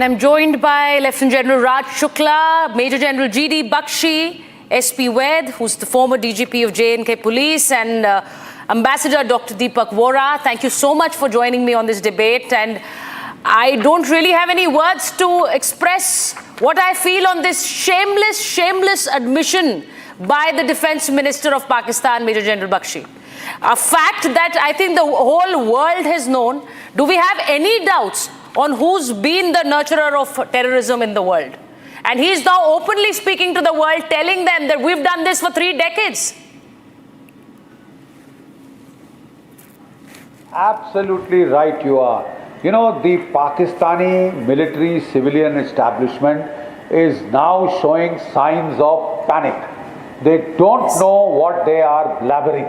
And I'm joined by Lieutenant General Raj Shukla, Major General G.D. Bakshi, SP Ved, who's the former DGP of J&K Police, and Ambassador Dr. Deepak Vora. Thank you so much for joining me on this debate. And I don't really have any words to express what I feel on this shameless admission by the Defence Minister of Pakistan, Major General Bakshi. A fact that I think the whole world has known. Do we have any doubts on who's been the nurturer of terrorism in the world? And he's now openly speaking to the world, telling them that we've done this for 3 decades. Absolutely right you are. You know, the Pakistani military civilian establishment is now showing signs of panic. They don't know what they are blabbering,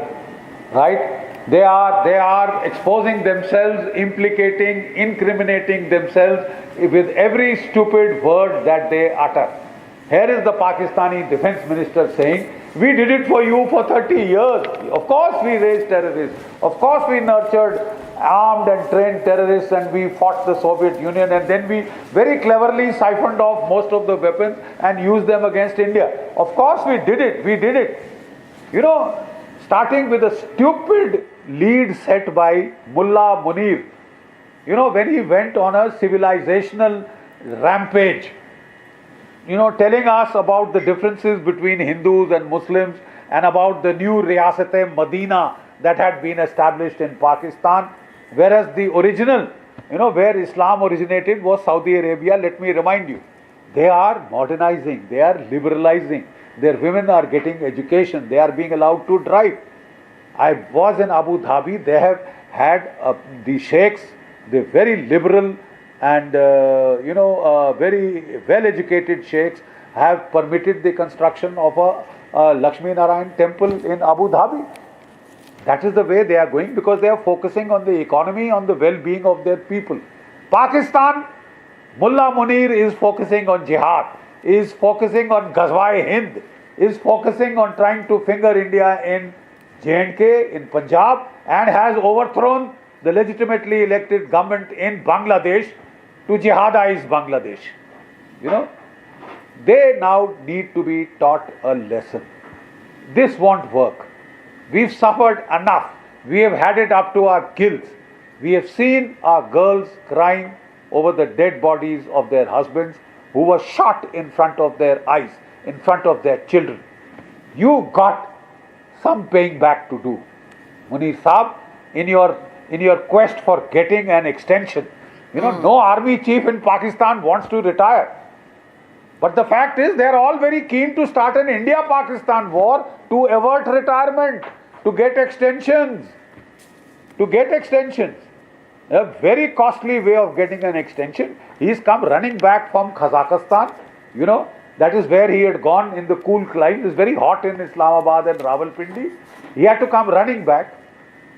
right? They are exposing themselves, implicating, incriminating themselves with every stupid word that they utter. Here is the Pakistani Defence Minister saying, we did it for you for 30 years. Of course we raised terrorists. Of course we nurtured armed and trained terrorists, and we fought the Soviet Union, and then we very cleverly siphoned off most of the weapons and used them against India. Of course we did it. You know, starting with a stupid lead set by Mullah Munir, you know, when he went on a civilizational rampage, you know, telling us about the differences between Hindus and Muslims and about the new Riyasat-e-Madina that had been established in Pakistan, whereas the original, you know, where Islam originated was Saudi Arabia. Let me remind you, they are modernizing, they are liberalizing, their women are getting education, they are being allowed to drive. I was in Abu Dhabi. They have had the sheikhs, the very liberal and very well-educated sheikhs have permitted the construction of a Lakshmi Narayan temple in Abu Dhabi. That is the way they are going, because they are focusing on the economy, on the well-being of their people. Pakistan, Mullah Munir is focusing on jihad, is focusing on Ghazwa-e-Hind, is focusing on trying to finger India in J&K, in Punjab, and has overthrown the legitimately elected government in Bangladesh to jihadize Bangladesh. You know, they now need to be taught a lesson. This won't work. We've suffered enough. We have had it up to our gills. We have seen our girls crying over the dead bodies of their husbands who were shot in front of their eyes, in front of their children. You got some paying back to do. Munir Saab, in your quest for getting an extension, you know, no army chief in Pakistan wants to retire. But the fact is, they are all very keen to start an India-Pakistan war to avert retirement, to get extensions. A very costly way of getting an extension. He's come running back from Kazakhstan, you know. That is where he had gone in the cool climate. It's very hot in Islamabad and Rawalpindi. He had to come running back.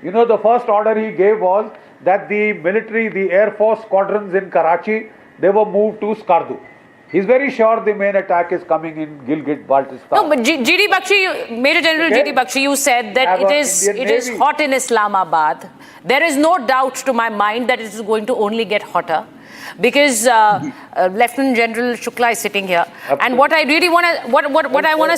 You know, the first order he gave was that the military, the Air Force squadrons in Karachi, they were moved to Skardu. He's very sure the main attack is coming in Gilgit-Baltistan. No, but G.D. Bakshi, Major General G.D. Bakshi, you said that it is hot in Islamabad. There is no doubt to my mind that it is going to only get hotter, because Lieutenant General Shukla is sitting here. Absolutely. And what I really want to, what I want to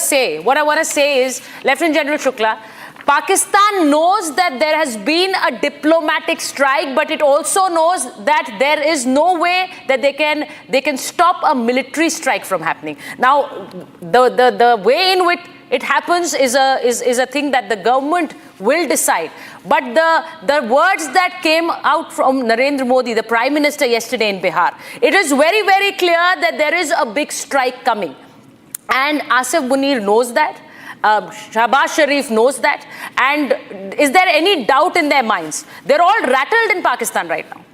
say is, Lieutenant General Shukla, Pakistan knows that there has been a diplomatic strike, but it also knows that there is no way that they can stop a military strike from happening. Now, the way in which it happens is a thing that the government will decide. But the words that came out from Narendra Modi, the Prime Minister, yesterday in Bihar, it is very, very clear that there is a big strike coming. And Asif Munir knows that. Shahbaz Sharif knows that. And is there any doubt in their minds? They're all rattled in Pakistan right now.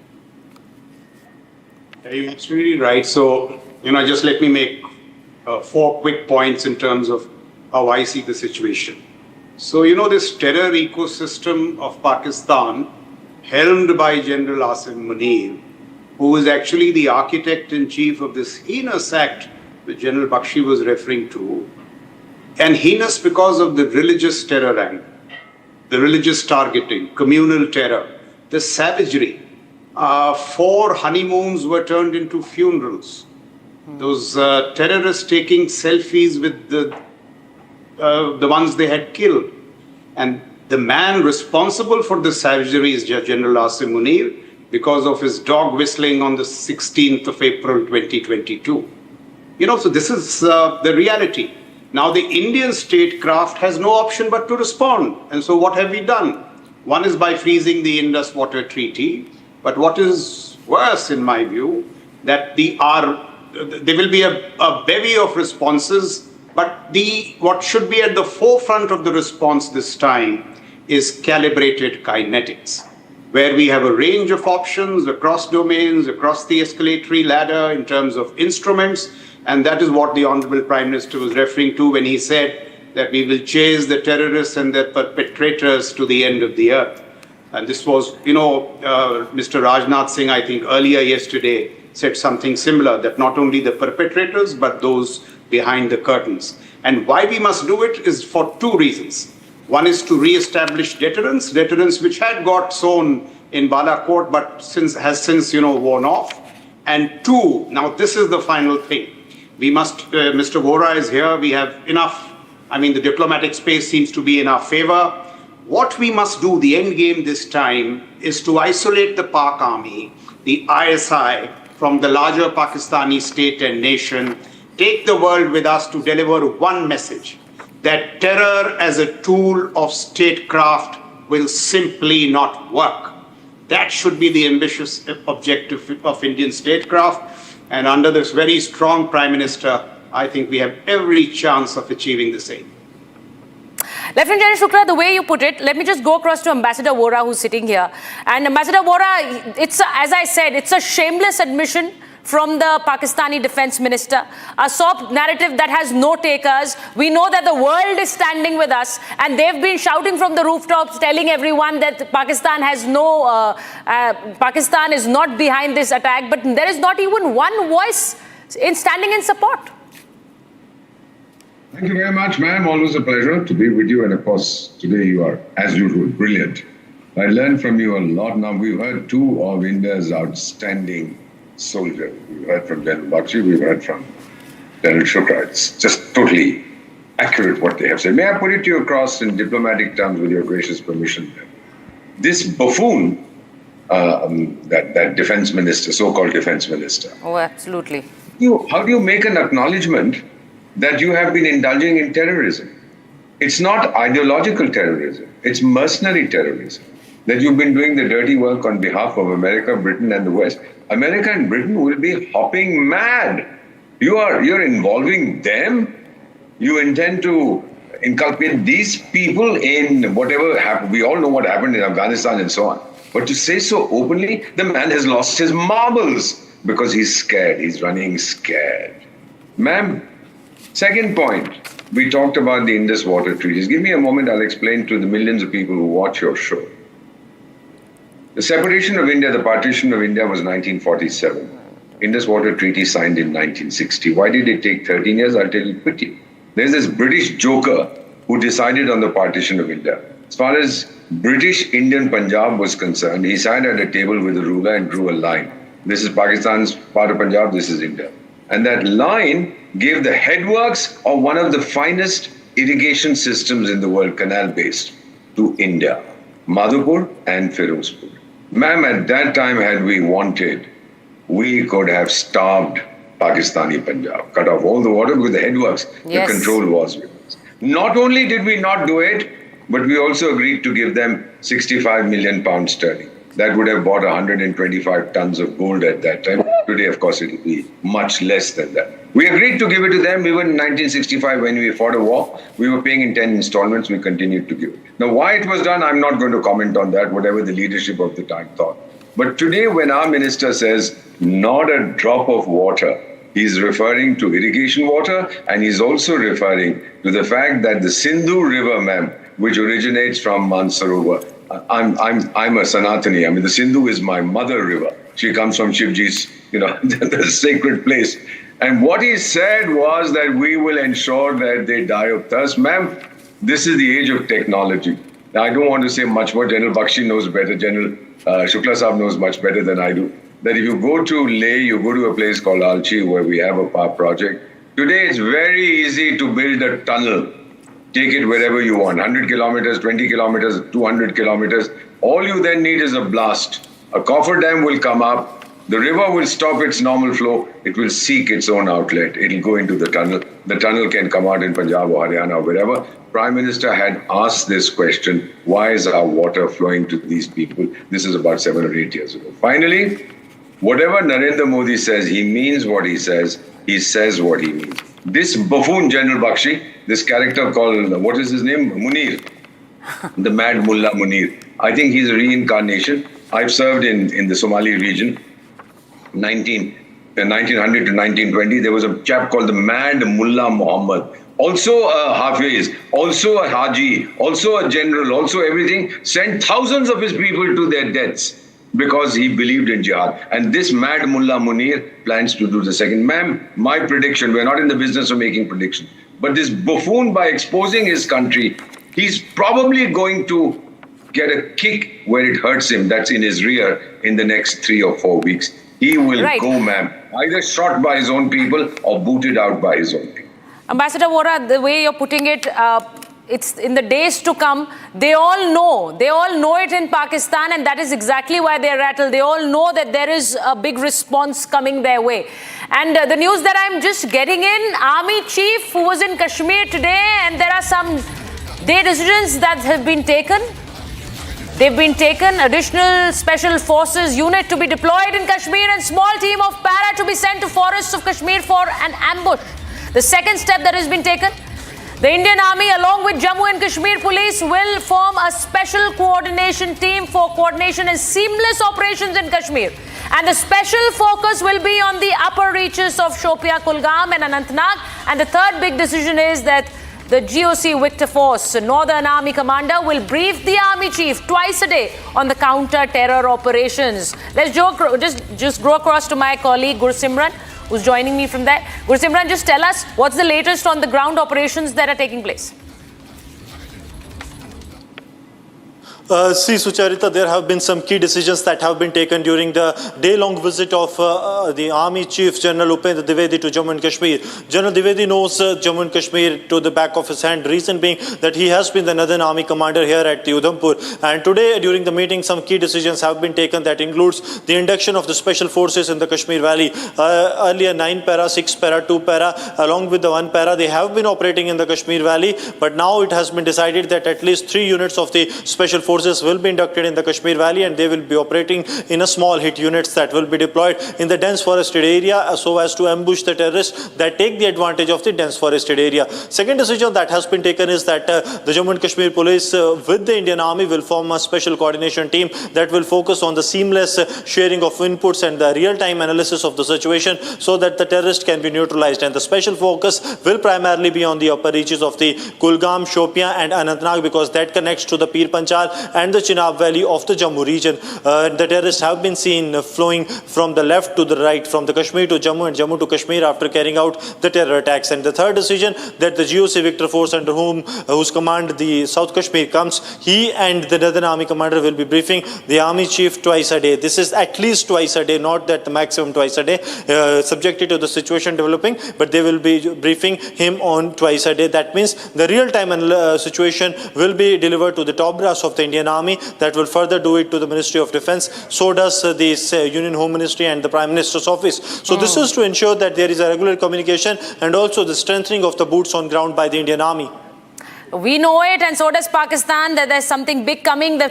You're absolutely right. So, you know, just let me make 4 quick points in terms of how I see the situation. So, you know, this terror ecosystem of Pakistan, helmed by General Asif Munir, who is actually the architect-in-chief of this heinous act that General Bakshi was referring to, and heinous because of the religious terror angle, the religious targeting, communal terror, the savagery. 4 honeymoons were turned into funerals. Those terrorists taking selfies with the ones they had killed. And the man responsible for the savagery is General Asim Munir because of his dog whistling on the 16th of April 2022. So this is the reality. Now the Indian statecraft has no option but to respond. And so what have we done? One is by freezing the Indus Waters Treaty. But what is worse, in my view, that there will be a bevy of responses, but what should be at the forefront of the response this time is calibrated kinetics, where we have a range of options across domains, across the escalatory ladder in terms of instruments, and that is what the Honorable Prime Minister was referring to when he said that we will chase the terrorists and their perpetrators to the end of the earth. And this was, Mr. Rajnath Singh, I think earlier yesterday, said something similar, that not only the perpetrators, but those behind the curtains. And why we must do it is for 2 reasons. One is to re-establish deterrence which had got sown in Balakot, but has since, worn off. And 2, now this is the final thing. We must, Mr. Vora is here, we have enough, the diplomatic space seems to be in our favor. What we must do, the end game this time, is to isolate the Pak army, the ISI, from the larger Pakistani state and nation, take the world with us to deliver one message, that terror as a tool of statecraft will simply not work. That should be the ambitious objective of Indian statecraft. And under this very strong Prime Minister, I think we have every chance of achieving the same. Lieutenant General Shukla, the way you put it, let me just go across to Ambassador Vora, who's sitting here. And Ambassador Vora, as I said, it's a shameless admission from the Pakistani Defence Minister, a soft narrative that has no takers. We know that the world is standing with us, and they've been shouting from the rooftops, telling everyone that Pakistan is not behind this attack, but there is not even one voice standing in support. Thank you very much, ma'am. Always a pleasure to be with you. And of course, today you are, as usual, brilliant. I learned from you a lot. Now, we've heard 2 of India's outstanding soldiers. We've heard from General Bakshi, we've heard from General Shukla. It's just totally accurate what they have said. May I put it to you across in diplomatic terms with your gracious permission? This buffoon, that defense minister, so-called defense minister. Oh, absolutely. How do you make an acknowledgement that you have been indulging in terrorism? It's not ideological terrorism, it's mercenary terrorism. That you've been doing the dirty work on behalf of America, Britain and the West. America and Britain will be hopping mad. You're involving them. You intend to inculcate these people in whatever happened. We all know what happened in Afghanistan and so on. But to say so openly, the man has lost his marbles because he's scared. He's running scared. Ma'am, second point, we talked about the Indus Waters Treaties. Give me a moment, I'll explain to the millions of people who watch your show. The separation of India, the partition of India was 1947. Indus Waters Treaty signed in 1960. Why did it take 13 years? I'll tell you quickly. There's this British joker who decided on the partition of India. As far as British Indian Punjab was concerned, he sat at a table with a ruler and drew a line. This is Pakistan's part of Punjab, this is India. And that line gave the headworks of one of the finest irrigation systems in the world, canal-based, to India, Madhupur and Firozpur. Ma'am, at that time, had we wanted, we could have starved Pakistani Punjab, cut off all the water with the headworks. Yes. The control was with us. Not only did we not do it, but we also agreed to give them 65 million pounds sterling. That would have bought 125 tons of gold at that time. Today, of course, it will be much less than that. We agreed to give it to them even in 1965 when we fought a war. We were paying in 10 installments. We continued to give it. Now, why it was done, I'm not going to comment on that, whatever the leadership of the time thought. But today, when our minister says, not a drop of water, he's referring to irrigation water, and he's also referring to the fact that the Sindhu River, ma'am, which originates from Mansarovar, I'm a Sanatani. I mean, the Sindhu is my mother river. She comes from Shivji's, the sacred place. And what he said was that we will ensure that they die of thirst. Ma'am, this is the age of technology. Now, I don't want to say much more. General Bakshi knows better. General Shukla Saab knows much better than I do. That if you go to Leh, you go to a place called Alchi where we have a power project. Today, it's very easy to build a tunnel. Take it wherever you want, 100 kilometers, 20 kilometers, 200 kilometers. All you then need is a blast. A coffer dam will come up. The river will stop its normal flow. It will seek its own outlet. It will go into the tunnel. The tunnel can come out in Punjab or Haryana or wherever. Prime Minister had asked this question, why is our water flowing to these people? This is about 7 or 8 years ago. Finally, whatever Narendra Modi says, he means what he says what he means. This buffoon, General Bakshi, this character called, what is his name? Munir, the mad Mullah Munir. I think he's a reincarnation. I've served in the Somali region. 1900 to 1920, there was a chap called the Mad Mullah Muhammad, also a Hafiz, also a Haji, also a general, also everything, sent thousands of his people to their deaths because he believed in jihad. And this Mad Mullah Munir plans to do the second. Ma'am, my prediction, we're not in the business of making predictions, but this buffoon, by exposing his country, he's probably going to get a kick where it hurts him, that's in his rear, in the next 3 or 4 weeks. He will go, ma'am, either shot by his own people or booted out by his own people. Ambassador Vora, the way you're putting it, it's in the days to come. They all know it in Pakistan, and that is exactly why they're rattled. They all know that there is a big response coming their way. And the news that I'm just getting in, Army Chief who was in Kashmir today, and there are some decisions that have been taken. They've been taken, additional special forces unit to be deployed in Kashmir and small team of para to be sent to forests of Kashmir for an ambush. The second step that has been taken, the Indian Army along with Jammu and Kashmir Police will form a special coordination team for coordination and seamless operations in Kashmir. And the special focus will be on the upper reaches of Shopia, Kulgam and Anantnag. And the third big decision is that the GOC Victor Force, Northern Army Commander, will brief the Army Chief twice a day on the counter-terror operations. Let's just go across to my colleague Gursimran, who's joining me from there. Gursimran, just tell us what's the latest on the ground operations that are taking place. See, Sucharita, there have been some key decisions that have been taken during the day-long visit of the Army Chief General Upendra Dwivedi to Jammu and Kashmir. General Dwivedi knows Jammu and Kashmir to the back of his hand, reason being that he has been the Northern Army Commander here at the Udhampur. And today, during the meeting, some key decisions have been taken that includes the induction of the special forces in the Kashmir Valley. Earlier, 9 para, 6 para, 2 para, along with the 1 para, they have been operating in the Kashmir Valley. But now it has been decided that at least 3 units of the special forces will be inducted in the Kashmir Valley, and they will be operating in a small hit units that will be deployed in the dense forested area so as to ambush the terrorists that take the advantage of the dense forested area. Second decision that has been taken is that the Jammu and Kashmir Police with the Indian Army will form a special coordination team that will focus on the seamless sharing of inputs and the real-time analysis of the situation so that the terrorist can be neutralized. And the special focus will primarily be on the upper reaches of the Kulgam, Shopia and Anantnag, because that connects to the Pir Panchal and the Chenab Valley of the Jammu region. The terrorists have been seen flowing from the left to the right, from the Kashmir to Jammu and Jammu to Kashmir after carrying out the terror attacks. And the third decision, that the GOC Victor Force under whose command the South Kashmir comes, he and the Northern Army Commander will be briefing the Army Chief twice a day. This is at least twice a day, not that the maximum twice a day, subjected to the situation developing, but they will be briefing him on twice a day. That means the real-time situation will be delivered to the top brass of the Indian Army, that will further do it to the Ministry of Defence. So does the Union Home Ministry and the Prime Minister's office. So this is to ensure that there is a regular communication and also the strengthening of the boots on ground by the Indian Army. We know it, and so does Pakistan, that there's something big coming. The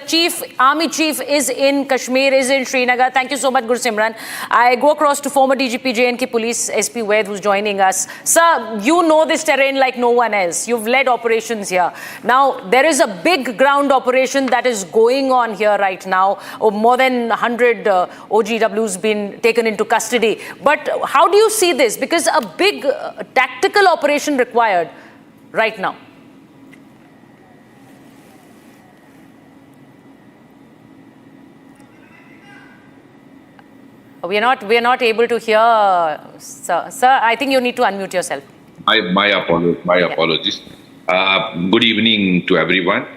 Army Chief is in Kashmir, is in Srinagar. Thank you so much, Gursimran. I go across to former DGP J&K Police, SP Vaid, who's joining us. Sir, you know this terrain like no one else. You've led operations here. Now, there is a big ground operation that is going on here right now. More than 100 OGWs been taken into custody. But how do you see this? Because a big tactical operation required right now. We are not able to hear, sir. Sir, I think you need to unmute yourself. My apologies. Good evening to everyone.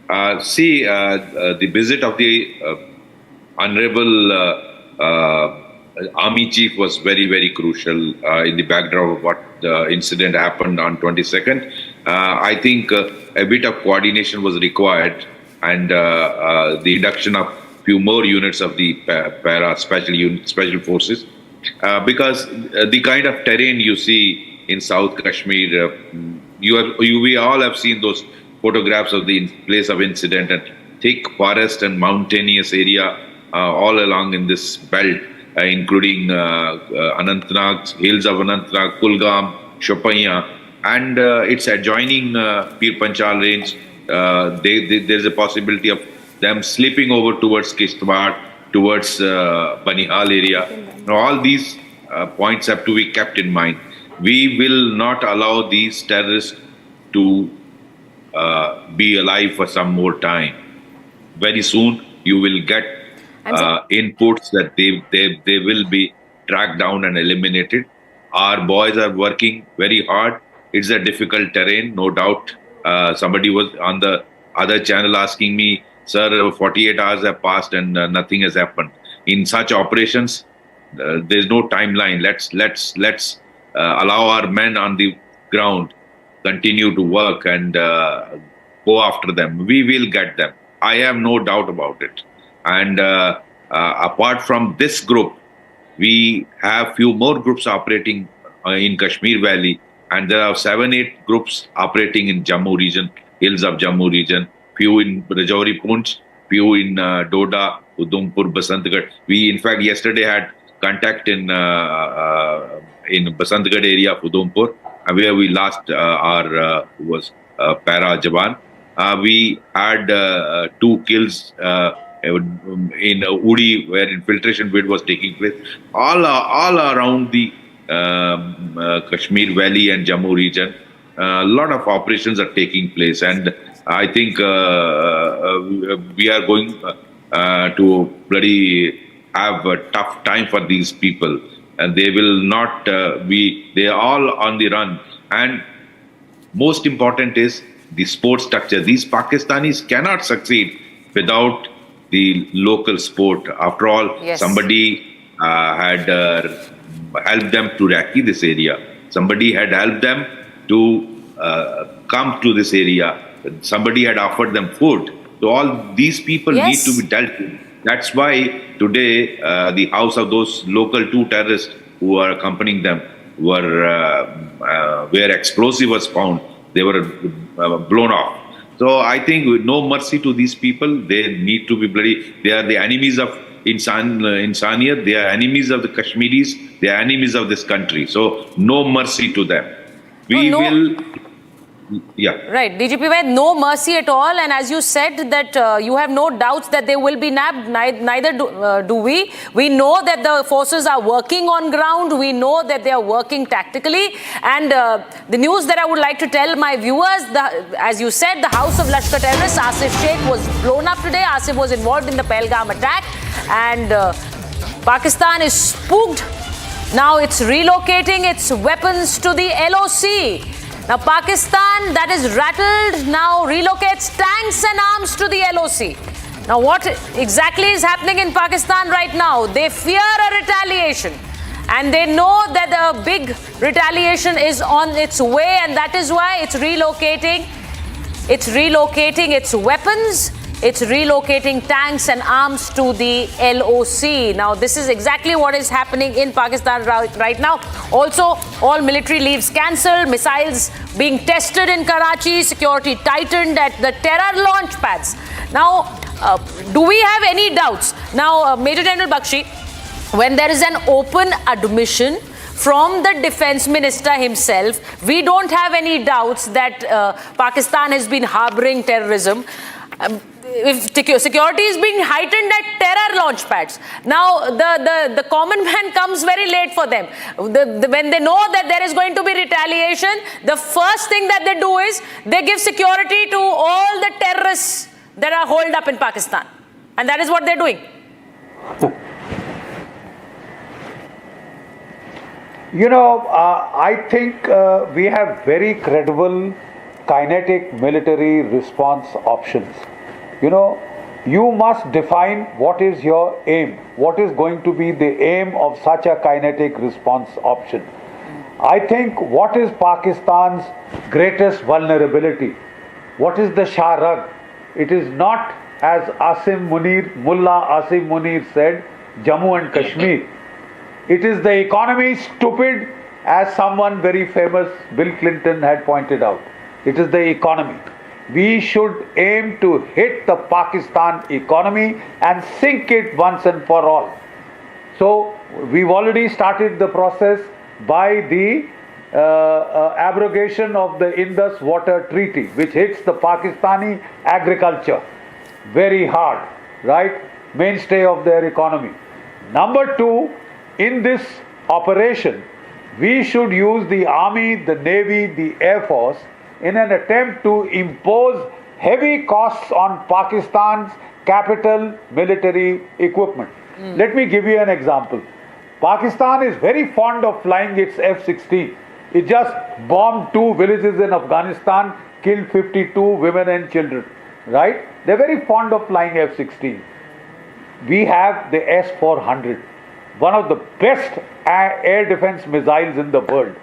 The visit of the Honorable Army Chief was very, very crucial in the backdrop of what incident happened on 22nd. I think a bit of coordination was required, and the induction of few more units of the special forces, because the kind of terrain you see in South Kashmir, we all have seen those photographs of the place of incident, and thick forest and mountainous area all along in this belt, including Anantnag, hills of Anantnag, Pahalgam, Shopaiya, and its adjoining Pir Panchal range. There's a possibility of them slipping over towards Kishtwar, towards Banihal area. Now, all these points have to be kept in mind. We will not allow these terrorists to be alive for some more time. Very soon, you will get inputs that they will be tracked down and eliminated. Our boys are working very hard. It's a difficult terrain, no doubt. Somebody was on the other channel asking me, sir, 48 hours have passed and nothing has happened. In such operations, there's no timeline. Let's allow our men on the ground continue to work and go after them. We will get them. I have no doubt about it. And apart from this group, we have few more groups operating in Kashmir Valley, and there are 7-8 groups operating in Jammu region, hills of Jammu region, few in Rajouri Poonch, few in Doda, Udhampur, Basantgarh. We, in fact, yesterday had contact in Basantgarh area of Udhampur, where we lost our para Jawan. We had 2 kills in Uri, where infiltration bid was taking place. All around the Kashmir Valley and Jammu region, a lot of operations are taking place, and I think we are going to bloody have a tough time for these people, and they will not they are all on the run. And most important is the support structure. These Pakistanis cannot succeed without the local support. After all, somebody had helped them to recce this area. Somebody had helped them to come to this area. Somebody had offered them food. So all these people need to be dealt with. That's why today the house of those local 2 terrorists who are accompanying them where explosive was found, they were blown off. So I think with no mercy to these people. They need to be bloody. They are the enemies of Insaniyat. They are enemies of the Kashmiris. They are enemies of this country. So no mercy to them. We will. Yeah. Right. DGP, no mercy at all. And as you said that you have no doubts that they will be nabbed, neither do we. We know that the forces are working on ground. We know that they are working tactically. And the news that I would like to tell my viewers, as you said, the house of Lashkar terrorist Asif Sheikh was blown up today. Asif was involved in the Pahalgam attack. And Pakistan is spooked. Now it's relocating its weapons to the LOC. Now, Pakistan, that is rattled, now relocates tanks and arms to the LOC. Now, what exactly is happening in Pakistan right now? They fear a retaliation. And they know that a big retaliation is on its way, and that is why it's relocating its weapons. It's relocating tanks and arms to the LOC. Now, this is exactly what is happening in Pakistan right now. Also, all military leaves cancelled, missiles being tested in Karachi, security tightened at the terror launch pads. Now, do we have any doubts? Now, Major General Bakshi, when there is an open admission from the Defence Minister himself, we don't have any doubts that Pakistan has been harbouring terrorism. If security is being heightened at terror launch pads. Now, the common man comes very late for them. When they know that there is going to be retaliation, the first thing that they do is they give security to all the terrorists that are holed up in Pakistan. And that is what they're doing. You know, I think we have very credible kinetic military response options. you must define what is your aim, what is going to be the aim of such a kinetic response option. I think what is Pakistan's greatest vulnerability? What is the Shah Rag? It is not, as Mullah Asim Munir said, Jammu and Kashmir. It is the economy, stupid, as someone very famous, Bill Clinton, had pointed out. It is the economy. We should aim to hit the Pakistan economy and sink it once and for all. So we've already started the process by the abrogation of the Indus Waters Treaty, which hits the Pakistani agriculture very hard, right? Mainstay of their economy. Number two, in this operation, we should use the Army, the Navy, the Air Force in an attempt to impose heavy costs on Pakistan's capital military equipment. Let me give you an example. Pakistan is very fond of flying its F-16. It just bombed 2 villages in Afghanistan, killed 52 women and children, right? They're very fond of flying F-16. We have the S-400, one of the best air defense missiles in the world.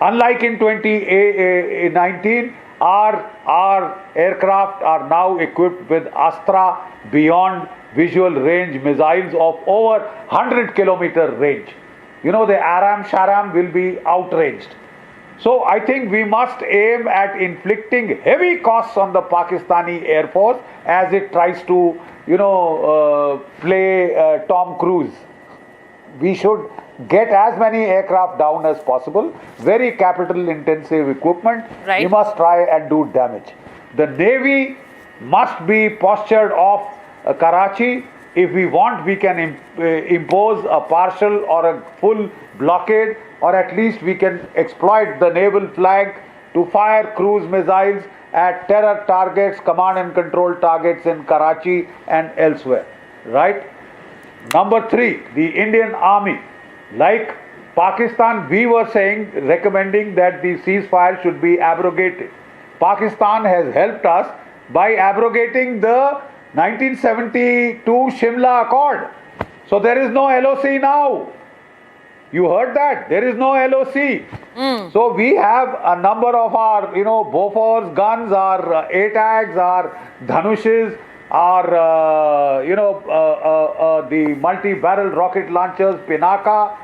Unlike in 2019, our aircraft are now equipped with Astra beyond visual range missiles of over 100-kilometer range. The Aram Sharam will be outraged. So I think we must aim at inflicting heavy costs on the Pakistani Air Force as it tries to, play Tom Cruise. We should get as many aircraft down as possible, very capital intensive equipment. Right. We must try and do damage. The Navy must be postured off Karachi. If we want, we can impose a partial or a full blockade, or at least we can exploit the naval flag to fire cruise missiles at terror targets, command and control targets in Karachi and elsewhere, right? Number three, the Indian Army. Like Pakistan, we were recommending that the ceasefire should be abrogated. Pakistan has helped us by abrogating the 1972 Shimla Accord. So there is no LOC now. You heard that? There is no LOC. So we have a number of our, Bofors guns, our ATAGs, our Dhanushs, our, the multi-barrel rocket launchers, Pinaka,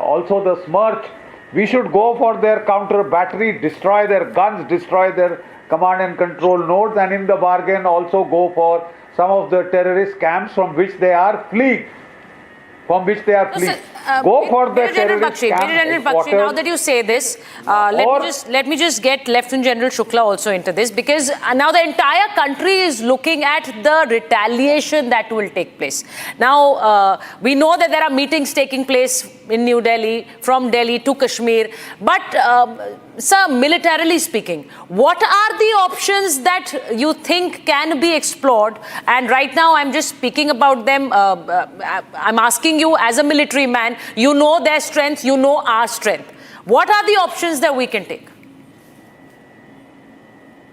also the Smirch. We should go for their counter battery, destroy their guns, destroy their command and control nodes, and in the bargain also go for some of the terrorist camps from which they are fleeing. Go for the terrorist camps. Major General Bakshi, now that you say this, let me just get Lieutenant General Shukla also into this, because now the entire country is looking at the retaliation that will take place. Now, we know that there are meetings taking place in New Delhi, from Delhi to Kashmir, but sir, militarily speaking, what are the options that you think can be explored? And right now, I'm just speaking about them. I'm asking you as a military man, you know their strength, you know our strength. What are the options that we can take?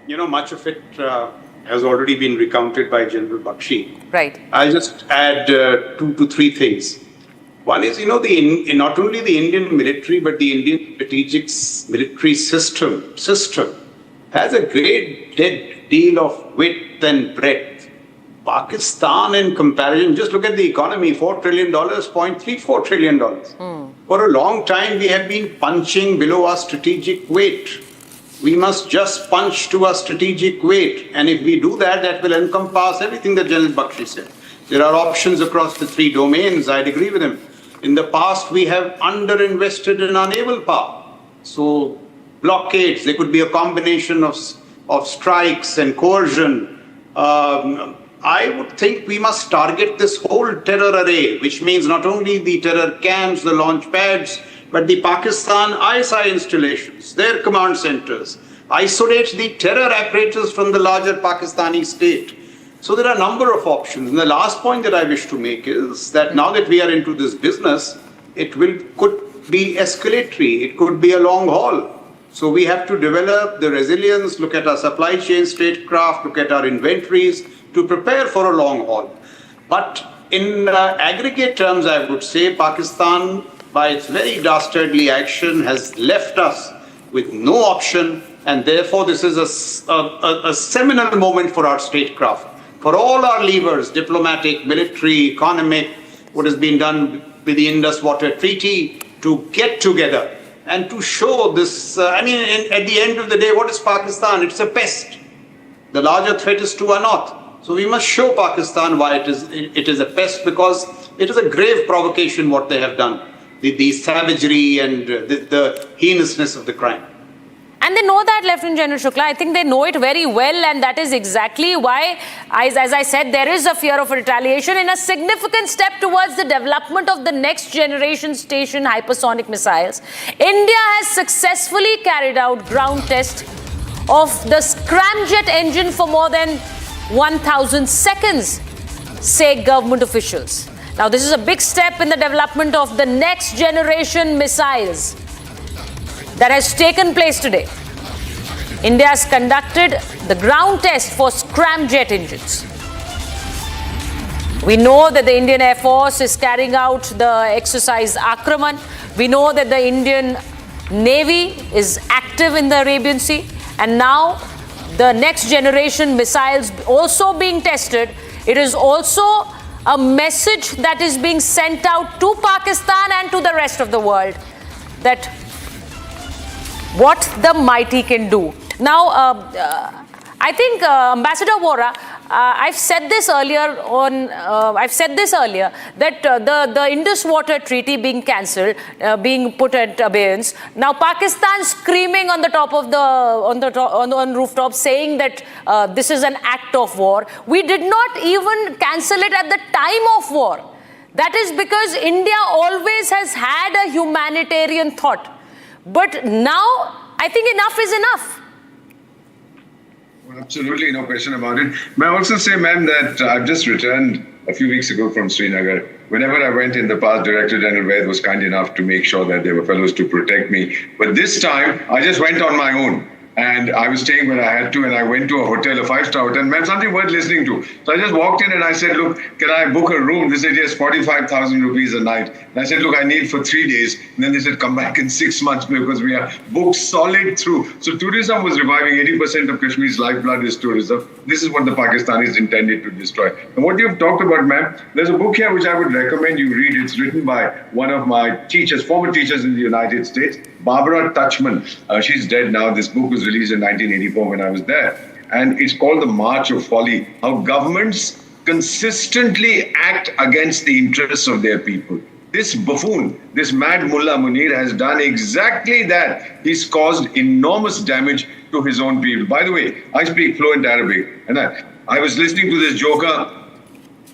Much of it has already been recounted by General Bakshi. Right. I'll just add 2 to 3 things. One is, not only the Indian military, but the Indian strategic military system has a great deal of width and breadth. Pakistan, in comparison, just look at the economy, $4 trillion, $0.34 trillion. For a long time, we have been punching below our strategic weight. We must just punch to our strategic weight. And if we do that, that will encompass everything that General Bakshi said. There are options across the 3 domains. I'd agree with him. In the past, we have underinvested in our naval power. So blockades, there could be a combination of strikes and coercion. I would think we must target this whole terror array, which means not only the terror camps, the launch pads, but the Pakistan ISI installations, their command centers, isolate the terror apparatus from the larger Pakistani state. So there are a number of options. And the last point that I wish to make is that now that we are into this business, it could be escalatory. It could be a long haul. So we have to develop the resilience, look at our supply chain, statecraft, look at our inventories to prepare for a long haul. But in aggregate terms, I would say Pakistan, by its very dastardly action, has left us with no option, and therefore this is a seminal moment for our statecraft, for all our levers, diplomatic, military, economic, what has been done with the Indus Waters Treaty, to get together and to show this. At the end of the day, what is Pakistan? It's a pest. The larger threat is to our north. So we must show Pakistan why it is a pest, because it is a grave provocation what they have done, the savagery and the heinousness of the crime. And they know that, Lieutenant General Shukla. I think they know it very well, and that is exactly why, as I said, there is a fear of retaliation in a significant step towards the development of the next generation station hypersonic missiles. India has successfully carried out ground tests of the scramjet engine for more than 1,000 seconds, say government officials. Now, this is a big step in the development of the next generation missiles that has taken place today. India has conducted the ground test for scramjet engines. We know that the Indian Air Force is carrying out the exercise Akraman. We know that the Indian Navy is active in the Arabian Sea. And now the next generation missiles also being tested. It is also a message that is being sent out to Pakistan and to the rest of the world that what the mighty can do. Now, I think Ambassador Vora, I've said this earlier that the Indus Waters Treaty being cancelled, being put at abeyance. Now, Pakistan screaming on the top of on rooftops, saying that this is an act of war. We did not even cancel it at the time of war. That is because India always has had a humanitarian thought. But now, I think enough is enough. Well, absolutely, no question about it. May I also say, ma'am, that I've just returned a few weeks ago from Srinagar. Whenever I went in the past, Director General Vaid was kind enough to make sure that there were fellows to protect me. But this time, I just went on my own. And I was staying when I had to, and I went to a hotel, a 5-star hotel, ma'am, something worth listening to. So I just walked in and I said, look, can I book a room? They said, yes, 45,000 rupees a night. And I said, look, I need for 3 days. And then they said, come back in 6 months because we are booked solid through. So tourism was reviving. 80% of Kashmir's lifeblood is tourism. This is what the Pakistanis intended to destroy. And what you've talked about, ma'am, there's a book here which I would recommend you read. It's written by one of my teachers, former teachers in the United States, Barbara Tuchman. She's dead now. This book was released in 1984 when I was there. And it's called The March of Folly, how governments consistently act against the interests of their people. This buffoon, this mad Mullah Munir has done exactly that. He's caused enormous damage to his own people. By the way, I speak fluent Arabic. And I was listening to this joker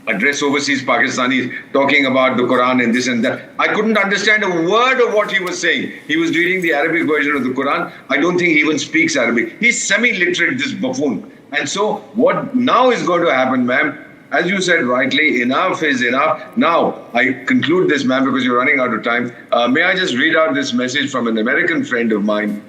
address overseas Pakistanis talking about the Quran and this and that. I couldn't understand a word of what he was saying. He was reading the Arabic version of the Quran. I don't think he even speaks Arabic. He's semi-literate, this buffoon. And so what now is going to happen, ma'am, as you said rightly, enough is enough. Now, I conclude this, ma'am, because you're running out of time. May I just read out this message from an American friend of mine?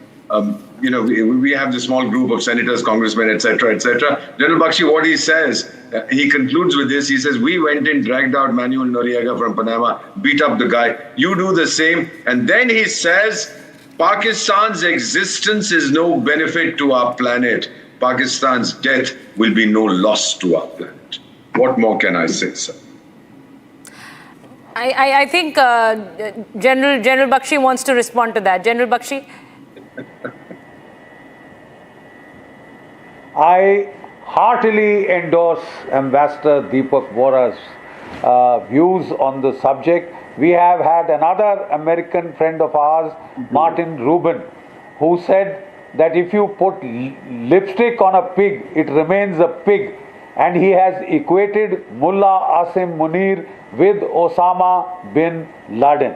We have this small group of senators, congressmen, etc., etc. General Bakshi, what he says, he concludes with this. He says, we went and dragged out Manuel Noriega from Panama, beat up the guy. You do the same. And then he says, Pakistan's existence is no benefit to our planet. Pakistan's death will be no loss to our planet. What more can I say, sir? I think General Bakshi wants to respond to that. General Bakshi? I heartily endorse Ambassador Deepak Vora's views on the subject. We have had another American friend of ours, Martin Rubin, who said that if you put lipstick on a pig, it remains a pig. And he has equated Mullah Asim Munir with Osama bin Laden.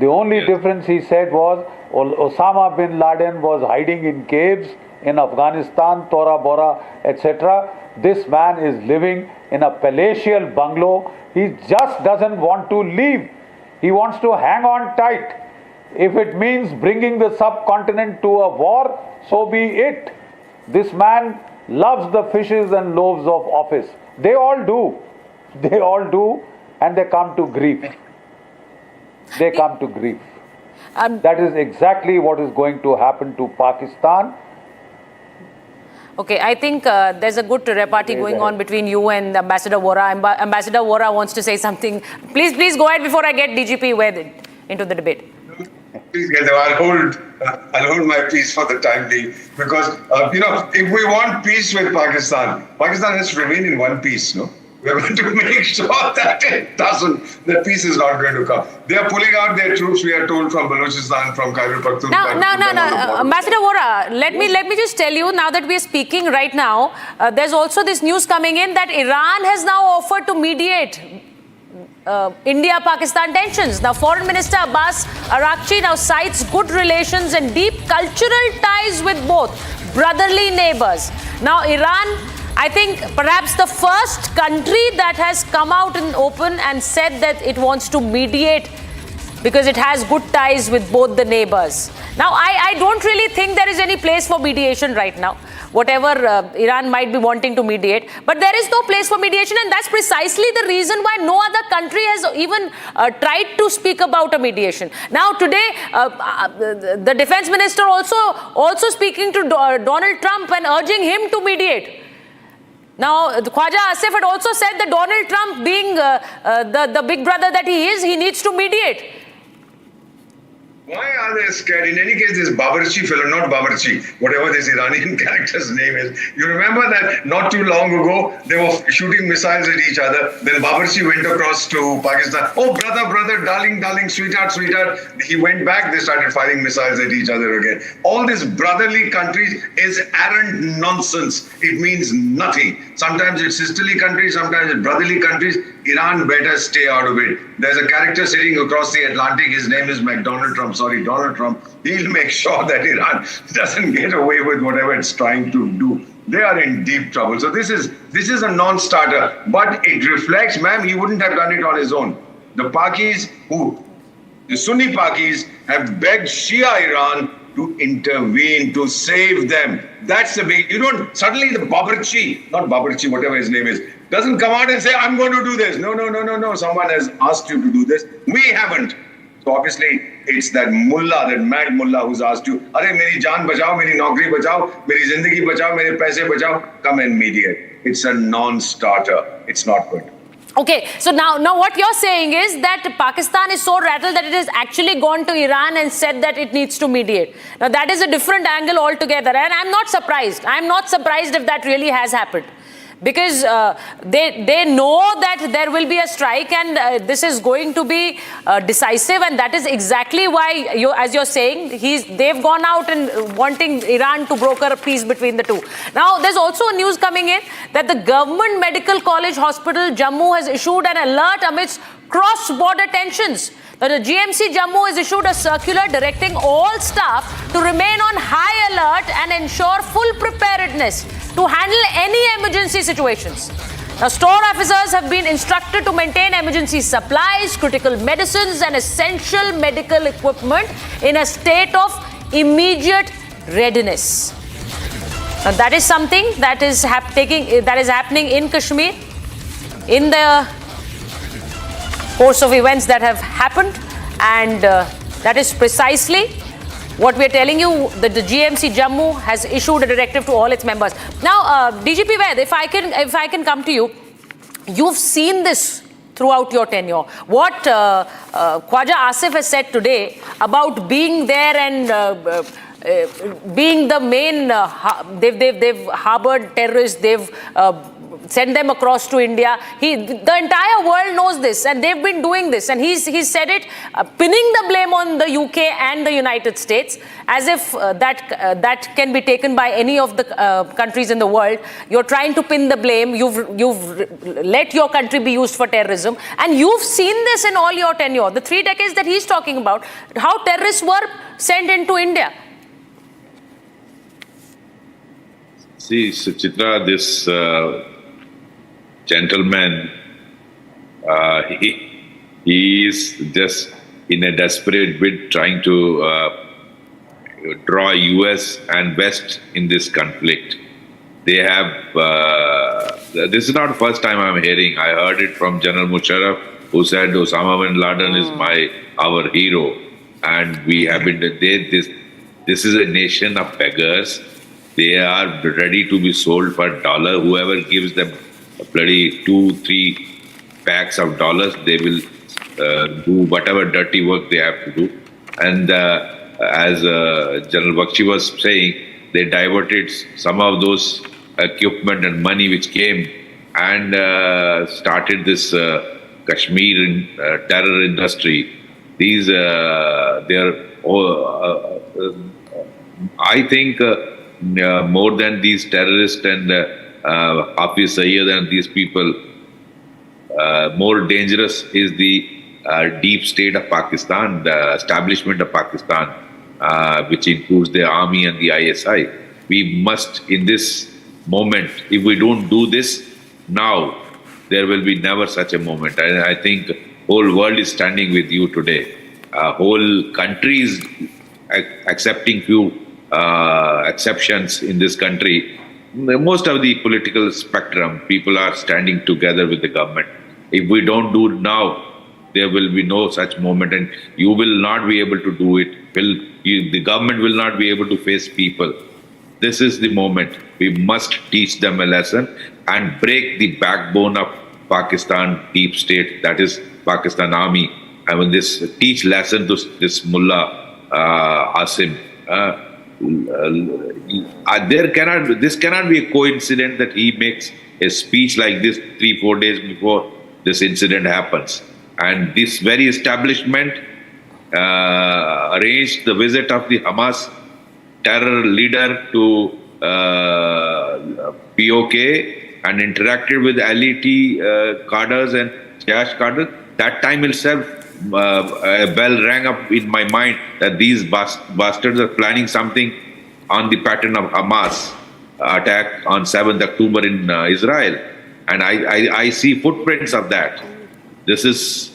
The only difference, he said, was Osama bin Laden was hiding in caves in Afghanistan, Tora Bora, etc. This man is living in a palatial bungalow. He just doesn't want to leave. He wants to hang on tight. If it means bringing the subcontinent to a war, so be it. This man loves the fishes and loaves of office. They all do. They all do, and they come to grief. They come to grief. That is exactly what is going to happen to Pakistan. Okay, I think there's a good repartee going on between you and Ambassador Vora. Ambassador Vora wants to say something. Please go ahead before I get DGP into the debate. Please, I'll hold my peace for the time being, because if we want peace with Pakistan has to remain in one piece. No, we're going to make sure that it doesn't. That peace is not going to come. They are pulling out their troops. We are told from Balochistan, from Khyber Pakhtunkhwa. No. Ambassador Vora, let me just tell you, now that we are speaking right now, there's also this news coming in that Iran has now offered to mediate India-Pakistan tensions. Now, Foreign Minister Abbas Araghchi now cites good relations and deep cultural ties with both brotherly neighbors. Now, Iran, I think perhaps the first country that has come out in open and said that it wants to mediate because it has good ties with both the neighbors. Now, I don't really think there is any place for mediation right now, whatever Iran might be wanting to mediate. But there is no place for mediation, and that's precisely the reason why no other country has even tried to speak about a mediation. Now, today, the Defence Minister also speaking to Donald Trump and urging him to mediate. Now, Khawaja Asif had also said that Donald Trump, being the big brother that he is, he needs to mediate. Why are they scared? In any case, this Babarchi fellow, not Babarchi, whatever this Iranian character's name is. You remember that not too long ago, they were shooting missiles at each other. Then Babarchi went across to Pakistan. Oh, brother, darling, sweetheart. He went back, they started firing missiles at each other again. All this brotherly countries is arrant nonsense. It means nothing. Sometimes it's sisterly countries, sometimes it's brotherly countries. Iran better stay out of it. There's a character sitting across the Atlantic. His name is Donald Trump. He'll make sure that Iran doesn't get away with whatever it's trying to do. They are in deep trouble. So this is a non-starter, but it reflects, ma'am, he wouldn't have done it on his own. The Pakis, the Sunni Pakis, have begged Shia Iran to intervene, to save them. That's the big, suddenly the Babarchi, not Babarchi, whatever his name is, doesn't come out and say, I'm going to do this. No. Someone has asked you to do this. We haven't. So obviously, it's that mullah, that mad mullah who's asked you, Arey, meri jaan bachao, meri naukri bachao, meri zindagi bachao, mere paise bachao, come and mediate. It's a non-starter. It's not good. Okay, so now what you're saying is that Pakistan is so rattled that it has actually gone to Iran and said that it needs to mediate. Now, that is a different angle altogether, and I'm not surprised. I'm not surprised if that really has happened. Because they know that there will be a strike, and this is going to be decisive, and that is exactly why, as you're saying, they've gone out and wanting Iran to broker a peace between the two. Now, there's also a news coming in that the Government Medical College Hospital Jammu has issued an alert amidst cross-border tensions. Now, the GMC Jammu has issued a circular directing all staff to remain on high alert and ensure full preparedness to handle any emergency situations. Now, store officers have been instructed to maintain emergency supplies, critical medicines, and essential medical equipment in a state of immediate readiness. Now, that is something that is happening in Kashmir in the course of events that have happened, and that is precisely what we are telling you, that the GMC Jammu has issued a directive to all its members. Now, DGP Vaid, if I can come to you, you've seen this throughout your tenure. What Khawaja Asif has said today about being there and being the main, they've harbored terrorists, they've send them across to India. The entire world knows this, and they've been doing this. And he's said it, pinning the blame on the UK and the United States, as if that can be taken by any of the countries in the world. You're trying to pin the blame. You've let your country be used for terrorism, and you've seen this in all your tenure. The 3 decades that he's talking about, how terrorists were sent into India. See, Suchitra, this gentleman, he is just in a desperate bid trying to draw US and West in this conflict. They have, this is not the first time I'm hearing. I heard it from General Musharraf, who said Osama bin Laden is our hero. And we have been, this is a nation of beggars. They are ready to be sold for $1. Whoever gives them bloody 2-3 packs of dollars, they will do whatever dirty work they have to do. And as General Bakshi was saying, they diverted some of those equipment and money which came and started this Kashmir terror industry. These, I think more than these terrorists and Hafiz Sayyid and these people, more dangerous is the deep state of Pakistan, the establishment of Pakistan, which includes the army and the ISI. We must, in this moment, if we don't do this now, there will be never such a moment. And I think whole world is standing with you today. Whole country is accepting few exceptions in this country. Most of the political spectrum, people are standing together with the government. If we don't do it now, there will be no such moment, and you will not be able to do it. The government will not be able to face people. This is the moment. We must teach them a lesson and break the backbone of Pakistan deep state, that is Pakistan army. I mean, teach lesson to this Mullah Asim. This cannot be a coincidence that he makes a speech like this 3-4 days before this incident happens. And this very establishment arranged the visit of the Hamas terror leader to POK and interacted with LET cadres and Jash cadres. That time itself, a bell rang up in my mind that these bastards are planning something on the pattern of Hamas attack on 7th October in Israel. And I see footprints of that. This is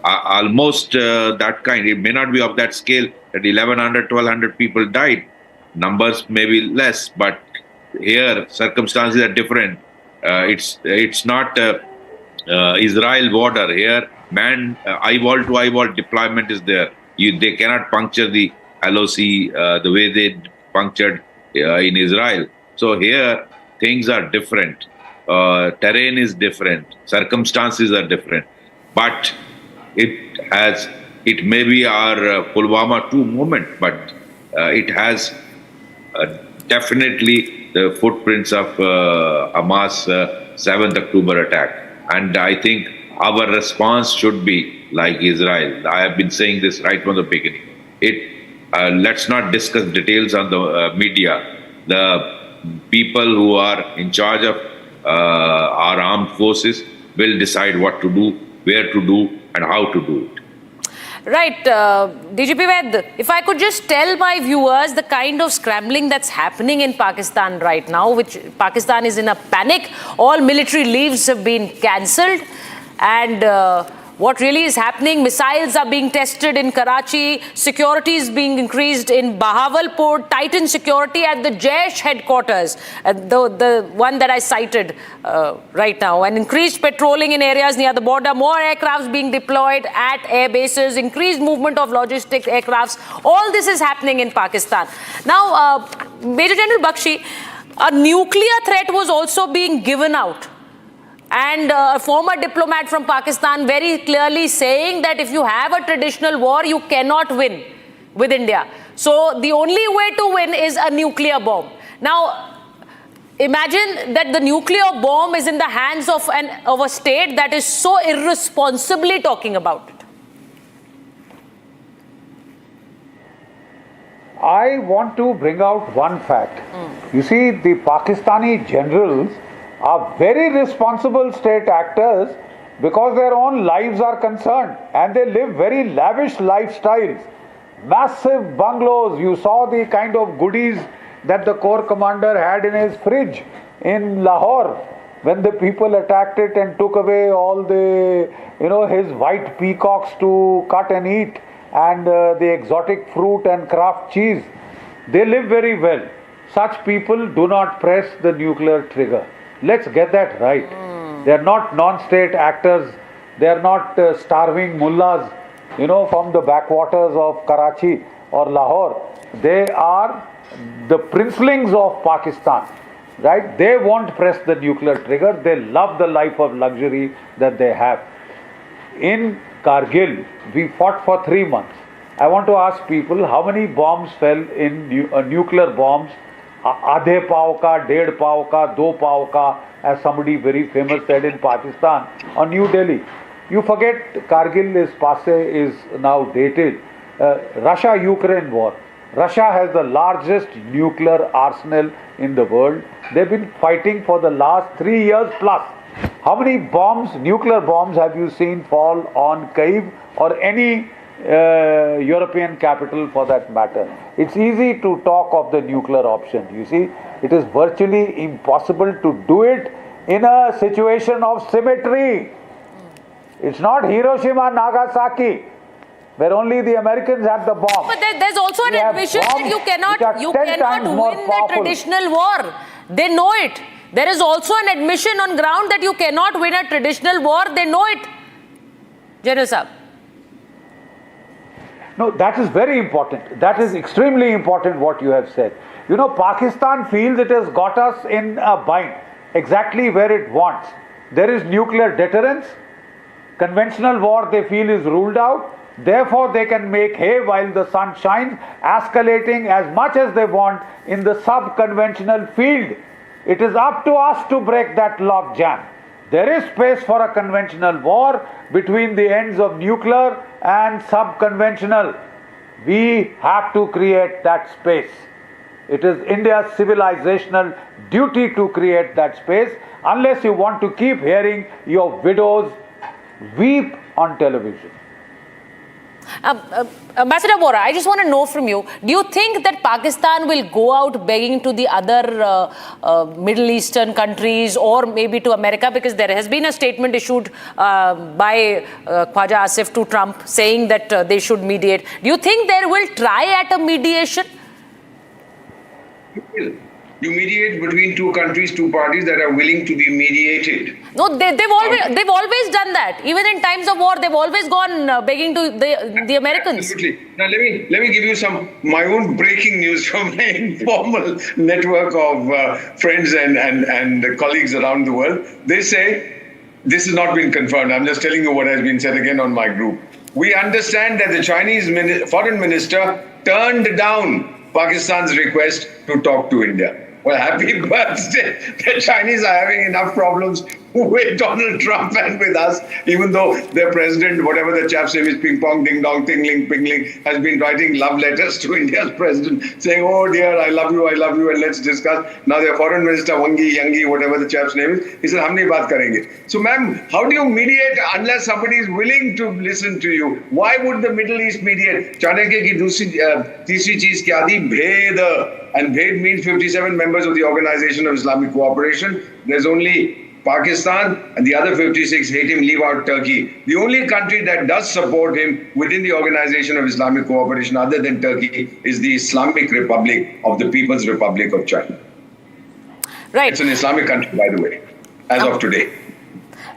almost that kind. It may not be of that scale that 1,100, 1,200 people died. Numbers may be less, but here circumstances are different. It's not Israel border. Here, eyeball to eyeball deployment is there. They cannot puncture the LOC the way they punctured in Israel. So here, things are different. Terrain is different. Circumstances are different. But it may be our Pulwama 2 moment, but it has definitely the footprints of Hamas 7th October attack. And I think our response should be like Israel. I have been saying this right from the beginning. Let's not discuss details on the media. The people who are in charge of our armed forces will decide what to do, where to do, and how to do it. Right. DGP Ved, if I could just tell my viewers the kind of scrambling that's happening in Pakistan right now, which Pakistan is in a panic. All military leaves have been cancelled. And what really is happening, missiles are being tested in Karachi, security is being increased in Bahawalpur, tightened security at the Jaish headquarters, the one that I cited right now, and increased patrolling in areas near the border, more aircrafts being deployed at air bases, increased movement of logistic aircrafts. All this is happening in Pakistan. Now, Major General Bakshi, a nuclear threat was also being given out. And a former diplomat from Pakistan very clearly saying that if you have a traditional war, you cannot win with India. So the only way to win is a nuclear bomb. Now, imagine that the nuclear bomb is in the hands of a state that is so irresponsibly talking about it. I want to bring out one fact. You see, the Pakistani generals are very responsible state actors because their own lives are concerned, and they live very lavish lifestyles. Massive bungalows. You saw the kind of goodies that the Corps commander had in his fridge in Lahore. when the people attacked it and took away all the, his white peacocks to cut and eat, and the exotic fruit and craft cheese. They live very well. Such people do not press the nuclear trigger. Let's get that right. They are not non-state actors. They are not starving mullahs, from the backwaters of Karachi or Lahore. They are the princelings of Pakistan, right? They won't press the nuclear trigger. They love the life of luxury that they have. In Kargil, we fought for 3 months. I want to ask people how many bombs fell in nuclear bombs, आधे पाव का, डेढ़ पाव का, 2 पाव का, as somebody very famous said in Pakistan or New Delhi. You forget Kargil is passé, is now dated. Russia-Ukraine war. Russia has the largest nuclear arsenal in the world. They've been fighting for the last 3 years plus. How many bombs, nuclear bombs, have you seen fall on Kyiv or any European capital for that matter? It's easy to talk of the nuclear option. You see, it is virtually impossible to do it in a situation of symmetry. It's not Hiroshima, Nagasaki, where only the Americans had the bomb. But there's also an admission that you cannot win the traditional war. They know it. There is also an admission on ground that you cannot win a traditional war. They know it. General Saab. No, that is very important. That is extremely important what you have said. Pakistan feels it has got us in a bind, exactly where it wants. There is nuclear deterrence. Conventional war they feel is ruled out. Therefore, they can make hay while the sun shines, escalating as much as they want in the sub-conventional field. It is up to us to break that log jam. There is space for a conventional war between the ends of nuclear and sub-conventional. We have to create that space. It is India's civilizational duty to create that space, unless you want to keep hearing your widows weep on television. Ambassador Bora, I just want to know from you, do you think that Pakistan will go out begging to the other Middle Eastern countries or maybe to America? Because there has been a statement issued by Khawaja Asif to Trump saying that they should mediate. Do you think they will try at a mediation? You mediate between 2 countries, 2 parties that are willing to be mediated. No, they've always done that. Even in times of war, they've always gone begging to the Americans. Absolutely. Now let me give you my own breaking news from my informal network of friends and colleagues around the world. They say, this has not been confirmed. I'm just telling you what has been said again on my group. We understand that the Chinese foreign minister turned down Pakistan's request to talk to India. Well, happy birthday. The Chinese are having enough problems with Donald Trump and with us, even though their president, whatever the chap's name is, ping pong, ding dong, tingling, pingling, has been writing love letters to India's president saying, oh dear, I love you, and let's discuss. Now their foreign minister, Wangi, Yangi, whatever the chap's name is, he said, hum nahi baat karenge. So ma'am, how do you mediate unless somebody is willing to listen to you? Why would the Middle East mediate? Chanakya ki teesri cheez kya thi? Bhed. And Bhed means 57 members of the Organization of Islamic Cooperation. There's only Pakistan, and the other 56 hate him, leave out Turkey. The only country that does support him within the Organization of Islamic Cooperation other than Turkey is the Islamic Republic of the People's Republic of China. Right. It's an Islamic country, by the way, as of today.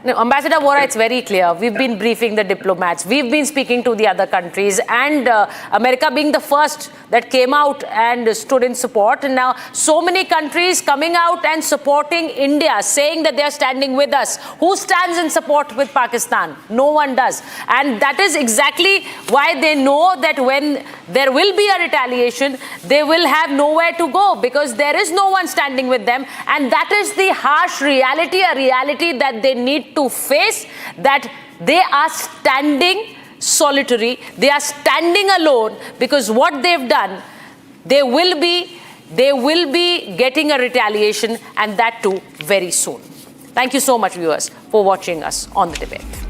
No, Ambassador Bora, it's very clear. We've been briefing the diplomats. We've been speaking to the other countries, and America being the first that came out and stood in support. And now so many countries coming out and supporting India, saying that they are standing with us. Who stands in support with Pakistan? No one does. And that is exactly why they know that when there will be a retaliation, they will have nowhere to go, because there is no one standing with them. And that is the harsh reality, a reality that they need to face, that they are standing solitary, they are standing alone, because what they've done, they will be getting a retaliation, and that too very soon. Thank you so much, viewers, for watching us on The Debate.